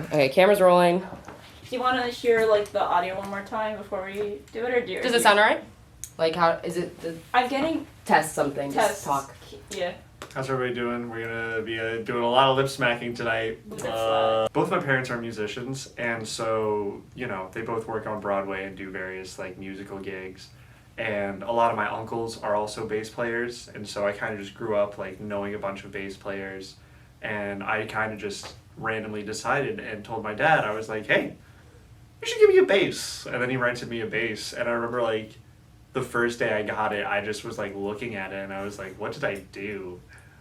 Okay, camera's rolling. Do you want to hear like the audio one more time before we do it, or do you? Does it sound alright? Like how is it? I'm getting Test something. test. Just talk. Yeah. How's everybody doing? We're gonna be doing a lot of lip smacking tonight. Both my parents are musicians, and so they both work on Broadway and do various like musical gigs. And a lot of my uncles are also bass players, and so I kind of just grew up like knowing a bunch of bass players, and I kind of just randomly decided and told my dad, I was like, hey, you should give me a bass. And then he rented me a bass, and I remember like the first day I got it, I just was like looking at it and I was like, what did I do?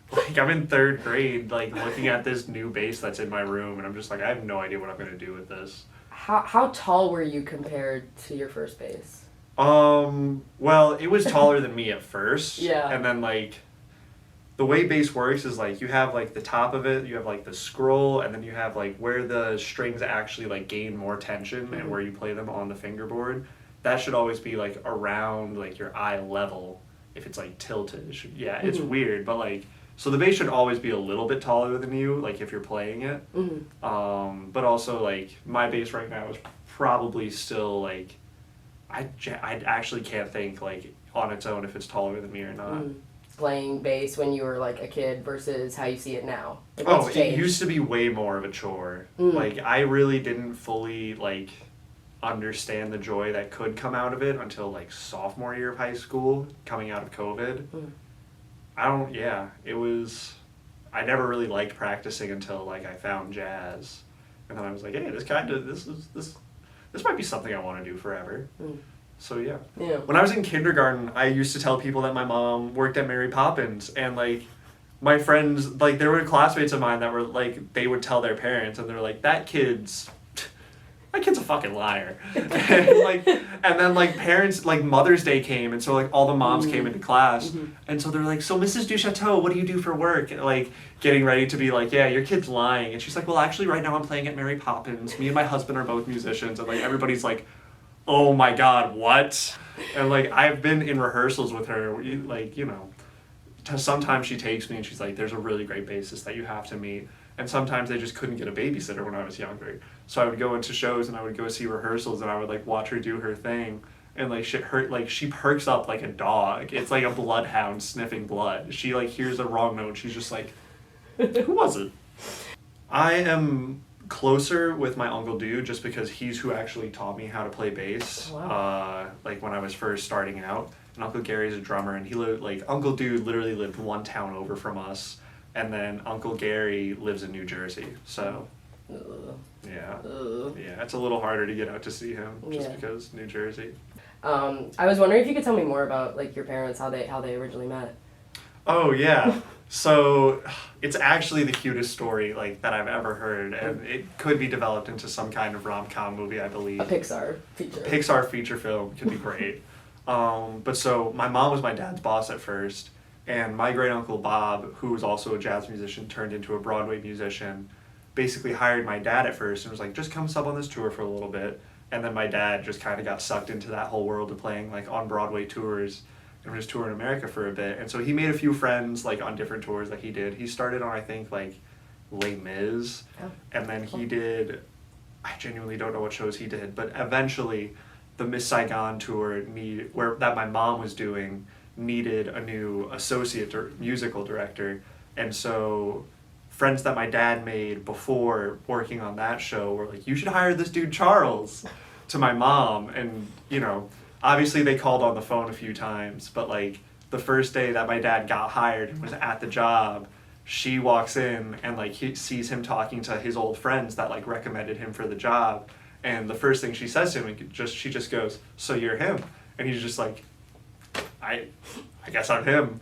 Like I'm in 3rd grade, like looking at this new bass that's in my room, and I'm just like, I have no idea what I'm gonna do with this. How tall were you compared to your first bass? Well, it was taller than me at first. Yeah. And then like the way bass works is like you have like the top of it, you have like the scroll, and then you have like where the strings actually like gain more tension and where you play them on the fingerboard. That should always be like around like your eye level. If it's like tilted, it's weird, but like, so the bass should always be a little bit taller than you, like if you're playing it. But also like my bass right now is probably still like, I actually can't think like on its own if it's taller than me or not. Playing bass when you were like a kid versus how you see it now. Like, oh, it used to be way more of a chore. Like I really didn't fully like understand the joy that could come out of it until like sophomore year of high school, coming out of COVID. I never really liked practicing until like I found jazz, and then I was like, hey, this might be something I want to do forever. So yeah. When I was in kindergarten, I used to tell people that my mom worked at Mary Poppins, and like my friends, like there were classmates of mine that were like, they would tell their parents, and they're like, that kid's a fucking liar. and then like parents, like Mother's Day came, and so like all the moms came into class, and so they're like, so Mrs. DuChateau, what do you do for work? And, like getting ready to be like, yeah, your kid's lying. And she's like, well, actually right now I'm playing at Mary Poppins. Me and my husband are both musicians. And like everybody's like, oh my God, what? And like I've been in rehearsals with her, like, sometimes she takes me and she's like, there's a really great bassist that you have to meet. And sometimes they just couldn't get a babysitter when I was younger. So I would go into shows and I would go see rehearsals and I would like watch her do her thing. And like she perks up like a dog. It's like a bloodhound sniffing blood. She like hears a wrong note. She's just like, who was it? I am closer with my Uncle Dude just because he's who actually taught me how to play bass. Wow. Like when I was first starting out. And Uncle Gary's a drummer, and he lived like Uncle Dude literally lived one town over from us. And then Uncle Gary lives in New Jersey, so yeah, it's a little harder to get out to see him just because New Jersey. I was wondering if you could tell me more about like your parents, how they originally met. Oh yeah, so it's actually the cutest story like that I've ever heard, and it could be developed into some kind of rom-com movie, I believe. A Pixar feature film could be great. But so my mom was my dad's boss at first. And my great uncle Bob, who was also a jazz musician, turned into a Broadway musician, basically hired my dad at first and was like, just come sub on this tour for a little bit. And then my dad just kind of got sucked into that whole world of playing like on Broadway tours and was touring America for a bit. And so he made a few friends like on different tours that he did. He started on, I think, like Les Mis. And then he did, I genuinely don't know what shows he did, but eventually the Miss Saigon tour that my mom was doing needed a new associate musical director, and so friends that my dad made before working on that show were like, you should hire this dude Charles, to my mom. And obviously they called on the phone a few times, but like the first day that my dad got hired and was at the job, she walks in and like he sees him talking to his old friends that like recommended him for the job, and the first thing she says to him, she just goes, so you're him? And he's just like, I guess I'm him.